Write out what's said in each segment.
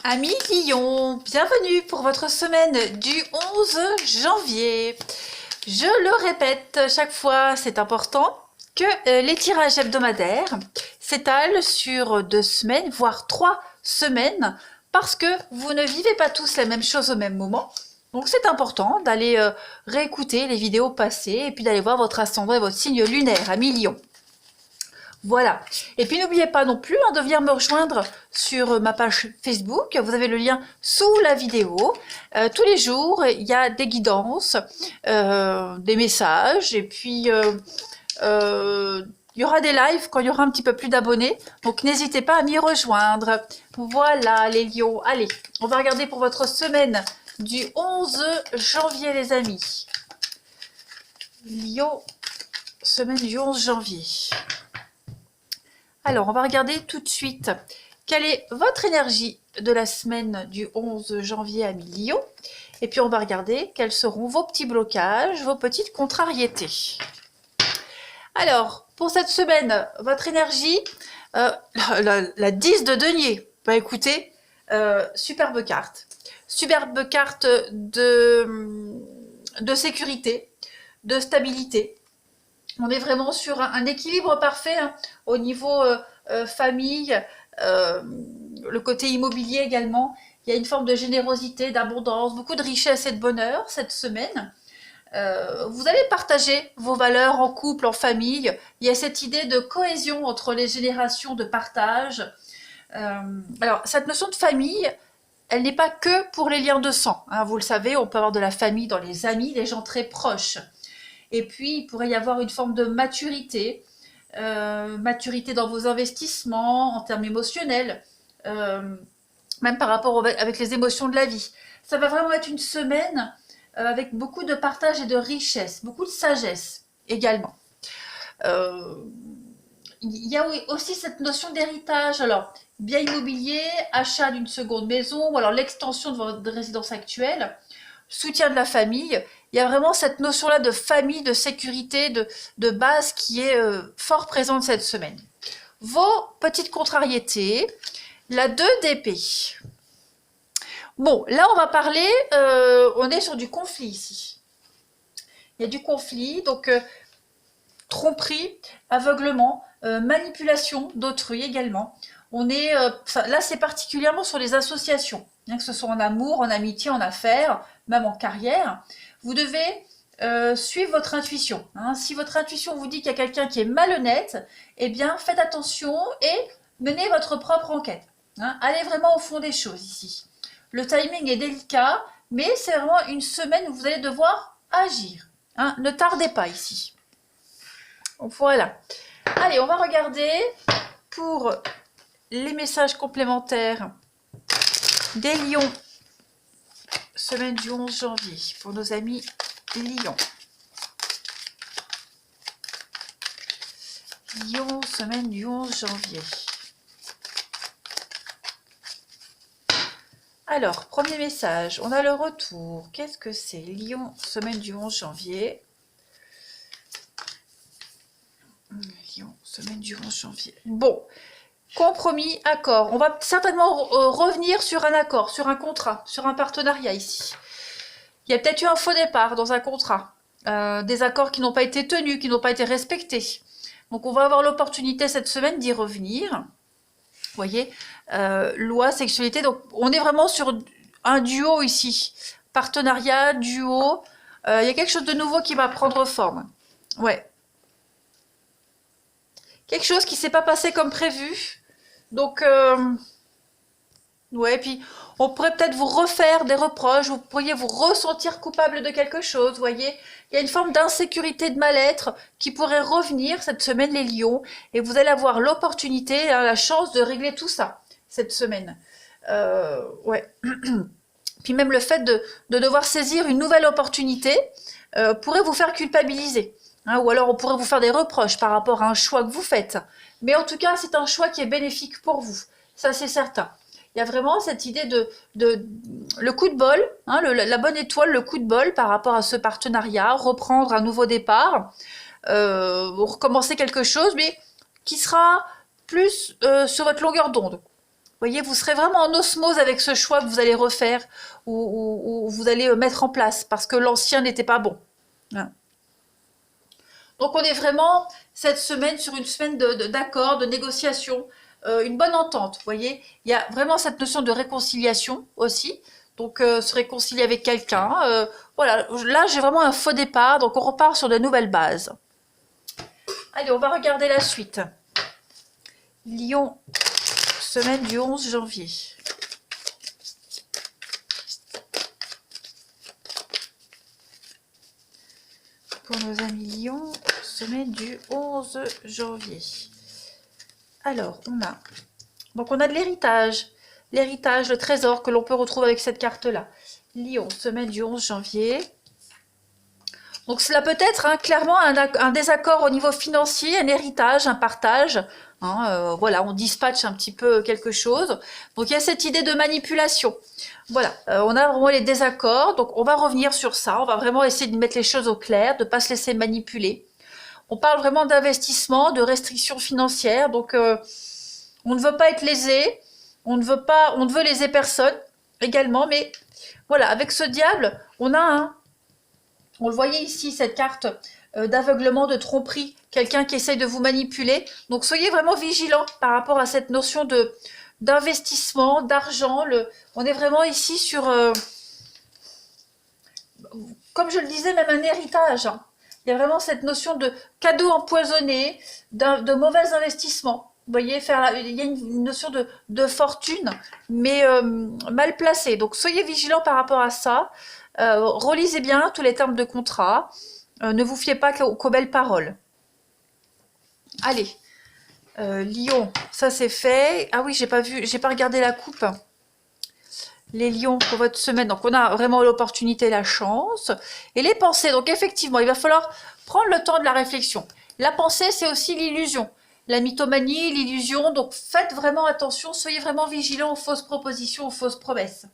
Amis Lion, bienvenue pour votre semaine du 11 janvier. Je le répète chaque fois, c'est important que les tirages hebdomadaires s'étalent sur 2 semaines, voire 3 semaines, parce que vous ne vivez pas tous la même chose au même moment. Donc c'est important d'aller réécouter les vidéos passées et puis d'aller voir votre ascendant et votre signe lunaire, amis Lion. Voilà. Et puis n'oubliez pas non plus de venir me rejoindre sur ma page Facebook. Vous avez le lien sous la vidéo. Tous les jours, il y a des guidances, des messages, et puis il y aura des lives quand il y aura un petit peu plus d'abonnés. Donc n'hésitez pas à m'y rejoindre. Voilà les lions. Allez, on va regarder pour votre semaine du 11 janvier les amis. Lion, semaine du 11 janvier. Alors, on va regarder tout de suite quelle est votre énergie de la semaine du 11 janvier à mi-Lion. Et puis, on va regarder quels seront vos petits blocages, vos petites contrariétés. Alors, pour cette semaine, votre énergie, la 10 de denier. Bah écoutez, superbe carte. Superbe carte de sécurité, de stabilité. On est vraiment sur un équilibre parfait au niveau famille, le côté immobilier également. Il y a une forme de générosité, d'abondance, beaucoup de richesse et de bonheur cette semaine. Vous allez partager vos valeurs en couple, en famille. Il y a cette idée de cohésion entre les générations, de partage. Alors, cette notion de famille, elle n'est pas que pour les liens de sang. Vous le savez, on peut avoir de la famille dans les amis, les gens très proches. Et puis, il pourrait y avoir une forme de maturité, maturité dans vos investissements, en termes émotionnels, même par rapport avec les émotions de la vie. Ça va vraiment être une semaine avec beaucoup de partage et de richesse, beaucoup de sagesse également. Il y a aussi cette notion d'héritage. Alors, bien immobilier, achat d'une seconde maison, ou alors l'extension de votre résidence actuelle, soutien de la famille. Il y a vraiment cette notion-là de famille, de sécurité, de base qui est fort présente cette semaine. Vos petites contrariétés, la 2 d'épée. Bon, là on va parler, on est sur du conflit ici. Il y a du conflit, donc tromperie, aveuglement, manipulation d'autrui également. On est, là c'est particulièrement sur les associations, que ce soit en amour, en amitié, en affaires, même en carrière. Vous devez suivre votre intuition. Si votre intuition vous dit qu'il y a quelqu'un qui est malhonnête, eh bien faites attention et menez votre propre enquête. Allez vraiment au fond des choses ici. Le timing est délicat, mais c'est vraiment une semaine où vous allez devoir agir. Ne tardez pas ici. Voilà. Allez, on va regarder pour les messages complémentaires des lions. Semaine du 11 janvier pour nos amis Lions. Lion, semaine du 11 janvier. Alors, premier message, on a le retour. Qu'est-ce que c'est? Lion, semaine du 11 janvier. Lion, semaine du 11 janvier. Bon, compromis, accord. On va certainement revenir sur un accord, sur un contrat, sur un partenariat ici. Il y a peut-être eu un faux départ dans un contrat. Des accords qui n'ont pas été tenus, qui n'ont pas été respectés. Donc on va avoir l'opportunité cette semaine d'y revenir. Vous voyez, loi, sexualité. Donc on est vraiment sur un duo ici. Partenariat, duo. Il y a quelque chose de nouveau qui va prendre forme. Ouais. Quelque chose qui ne s'est pas passé comme prévu. Donc, ouais, puis on pourrait peut-être vous refaire des reproches, vous pourriez vous ressentir coupable de quelque chose, vous voyez. Il y a une forme d'insécurité, de mal-être qui pourrait revenir cette semaine, les lions, et vous allez avoir l'opportunité, la chance de régler tout ça, cette semaine. Ouais. Puis même le fait de devoir saisir une nouvelle opportunité pourrait vous faire culpabiliser. Ou alors on pourrait vous faire des reproches par rapport à un choix que vous faites. Mais en tout cas, c'est un choix qui est bénéfique pour vous. Ça, c'est certain. Il y a vraiment cette idée de le coup de bol, la bonne étoile, le coup de bol par rapport à ce partenariat, reprendre un nouveau départ, recommencer quelque chose, mais qui sera plus sur votre longueur d'onde. Vous voyez, vous serez vraiment en osmose avec ce choix que vous allez refaire ou vous allez mettre en place parce que l'ancien n'était pas bon. Hein. Donc on est vraiment cette semaine sur une semaine d'accord, de négociation, une bonne entente, vous voyez. Il y a vraiment cette notion de réconciliation aussi. Donc se réconcilier avec quelqu'un. Voilà, là j'ai vraiment un faux départ, donc on repart sur de nouvelles bases. Allez, on va regarder la suite. Lion, semaine du 11 janvier. Pour nos amis Lion, semaine du 11 janvier. Alors, on a de l'héritage. L'héritage, le trésor que l'on peut retrouver avec cette carte-là. Lion, semaine du 11 janvier. Donc cela peut être hein, clairement un désaccord au niveau financier, un héritage, un partage. Hein, voilà, on dispatche un petit peu quelque chose. Donc il y a cette idée de manipulation. Voilà, on a vraiment les désaccords. Donc on va revenir sur ça. On va vraiment essayer de mettre les choses au clair, de ne pas se laisser manipuler. On parle vraiment d'investissement, de restrictions financières. Donc on ne veut pas être lésé. On ne veut léser personne également. Mais voilà, avec ce diable, on le voyait ici, cette carte d'aveuglement, de tromperie, quelqu'un qui essaye de vous manipuler. Donc soyez vraiment vigilants par rapport à cette notion d'investissement, d'argent. On est vraiment ici sur, comme je le disais, même un héritage. Hein. Il y a vraiment cette notion de cadeau empoisonné, de mauvais investissement. Vous voyez, il y a une notion de fortune, mais mal placée. Donc soyez vigilants par rapport à ça. Relisez bien tous les termes de contrat. Ne vous fiez pas qu'aux belles paroles. Allez, Lion, ça c'est fait. Ah oui, j'ai pas regardé la coupe. Les lions pour votre semaine. Donc on a vraiment l'opportunité, la chance. Et les pensées. Donc effectivement, il va falloir prendre le temps de la réflexion. La pensée, c'est aussi l'illusion. La mythomanie, l'illusion. Donc faites vraiment attention, soyez vraiment vigilants aux fausses propositions, aux fausses promesses.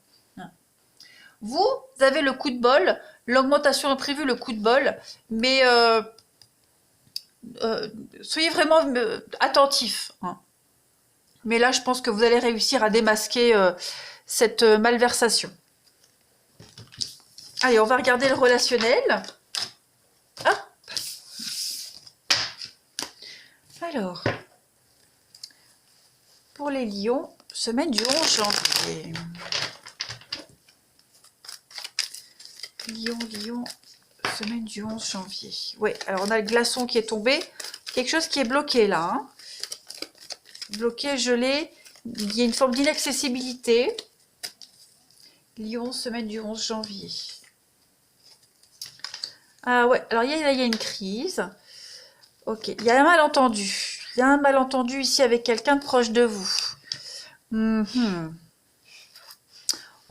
Vous avez le coup de bol, l'augmentation imprévue, le coup de bol, mais soyez vraiment attentifs. Hein. Mais là, je pense que vous allez réussir à démasquer cette malversation. Allez, on va regarder le relationnel. Ah. Alors, pour les lions, semaine du 11 janvier. Lion, semaine du 11 janvier. Oui, alors on a le glaçon qui est tombé. Quelque chose qui est bloqué là. Hein. Bloqué, gelé. Il y a une forme d'inaccessibilité. Lion, semaine du 11 janvier. Ah ouais, alors il y a une crise. Ok, il y a un malentendu. Il y a un malentendu ici avec quelqu'un de proche de vous. On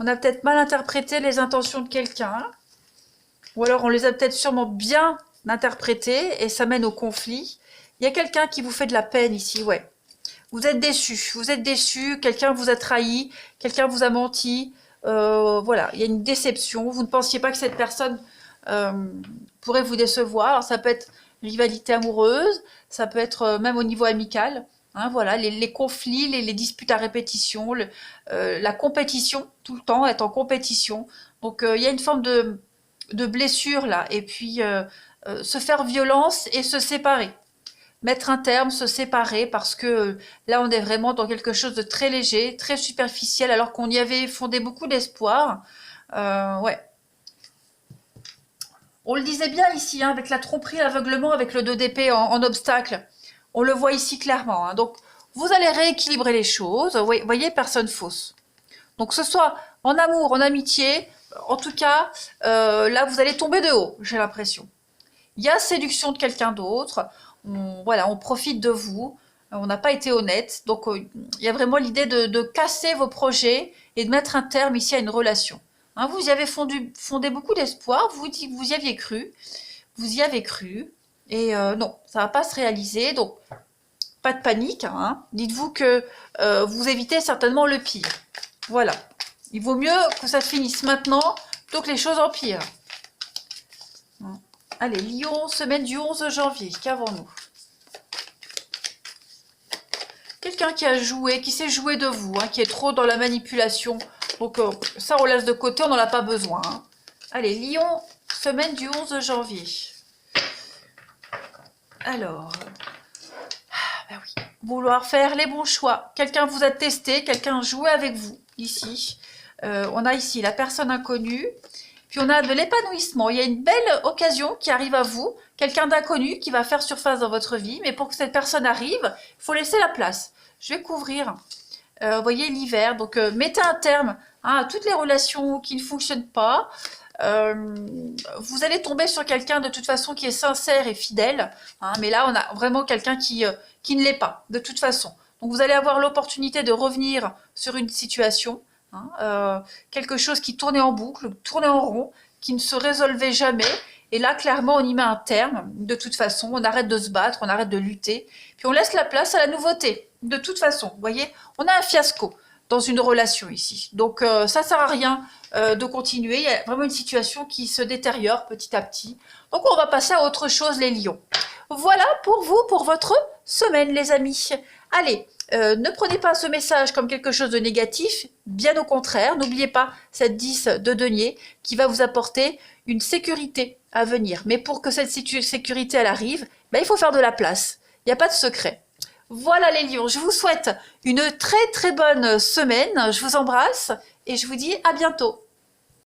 a peut-être mal interprété les intentions de quelqu'un. Ou alors on les a peut-être sûrement bien interprétées et ça mène au conflit. Il y a quelqu'un qui vous fait de la peine ici, ouais. Vous êtes déçu, quelqu'un vous a trahi, quelqu'un vous a menti. Voilà, il y a une déception. Vous ne pensiez pas que cette personne pourrait vous décevoir. Alors ça peut être rivalité amoureuse, ça peut être même au niveau amical. Hein, voilà, les conflits, les disputes à répétition, la compétition, tout le temps, être en compétition. Donc il y a une forme de blessure là, et puis se faire violence et se séparer. Mettre un terme, se séparer, parce que là on est vraiment dans quelque chose de très léger, très superficiel, alors qu'on y avait fondé beaucoup d'espoir. Ouais. On le disait bien ici, hein, avec la tromperie, l'aveuglement, avec le 2 d'épée en obstacle. On le voit ici clairement. Hein. Donc, vous allez rééquilibrer les choses. Vous voyez, personne fausse. Donc, que ce soit en amour, en amitié, en tout cas, là, vous allez tomber de haut, j'ai l'impression. Il y a séduction de quelqu'un d'autre. Voilà, on profite de vous. On n'a pas été honnête. Donc, il y a vraiment l'idée de casser vos projets et de mettre un terme ici à une relation. Hein, vous y avez fondé beaucoup d'espoir, vous y aviez cru, et non, ça ne va pas se réaliser, donc pas de panique, hein. Dites-vous que vous évitez certainement le pire. Voilà, il vaut mieux que ça se finisse maintenant plutôt que les choses empirent. Allez, Lion, semaine du 11 janvier, qu'avons-nous? quelqu'un qui a joué, qui s'est joué de vous, hein, qui est trop dans la manipulation. Donc ça, on laisse de côté, on n'en a pas besoin. Hein. Allez, Lion, semaine du 11 janvier. Alors, ben oui, vouloir faire les bons choix. Quelqu'un vous a testé, quelqu'un joué avec vous, ici. On a ici la personne inconnue. Puis on a de l'épanouissement. Il y a une belle occasion qui arrive à vous. Quelqu'un d'inconnu qui va faire surface dans votre vie. Mais pour que cette personne arrive, il faut laisser la place. Je vais couvrir, vous voyez, l'hiver. Donc, mettez un terme hein, à toutes les relations qui ne fonctionnent pas. Vous allez tomber sur quelqu'un de toute façon qui est sincère et fidèle. Hein, mais là, on a vraiment quelqu'un qui ne l'est pas, de toute façon. Donc, vous allez avoir l'opportunité de revenir sur une situation. Hein, quelque chose qui tournait en boucle, tournait en rond, qui ne se résolvait jamais. Et là, clairement, on y met un terme. De toute façon, on arrête de se battre, on arrête de lutter. Puis on laisse la place à la nouveauté. De toute façon, vous voyez, on a un fiasco dans une relation ici. Donc, ça sert à rien de continuer. Il y a vraiment une situation qui se détériore petit à petit. Donc, on va passer à autre chose, les lions. Voilà pour vous, pour votre semaine, les amis. Allez, ne prenez pas ce message comme quelque chose de négatif, bien au contraire. N'oubliez pas cette 10 de denier qui va vous apporter une sécurité à venir. Mais pour que cette sécurité elle arrive, ben, il faut faire de la place. Il n'y a pas de secret. Voilà les lions, je vous souhaite une très très bonne semaine. Je vous embrasse et je vous dis à bientôt.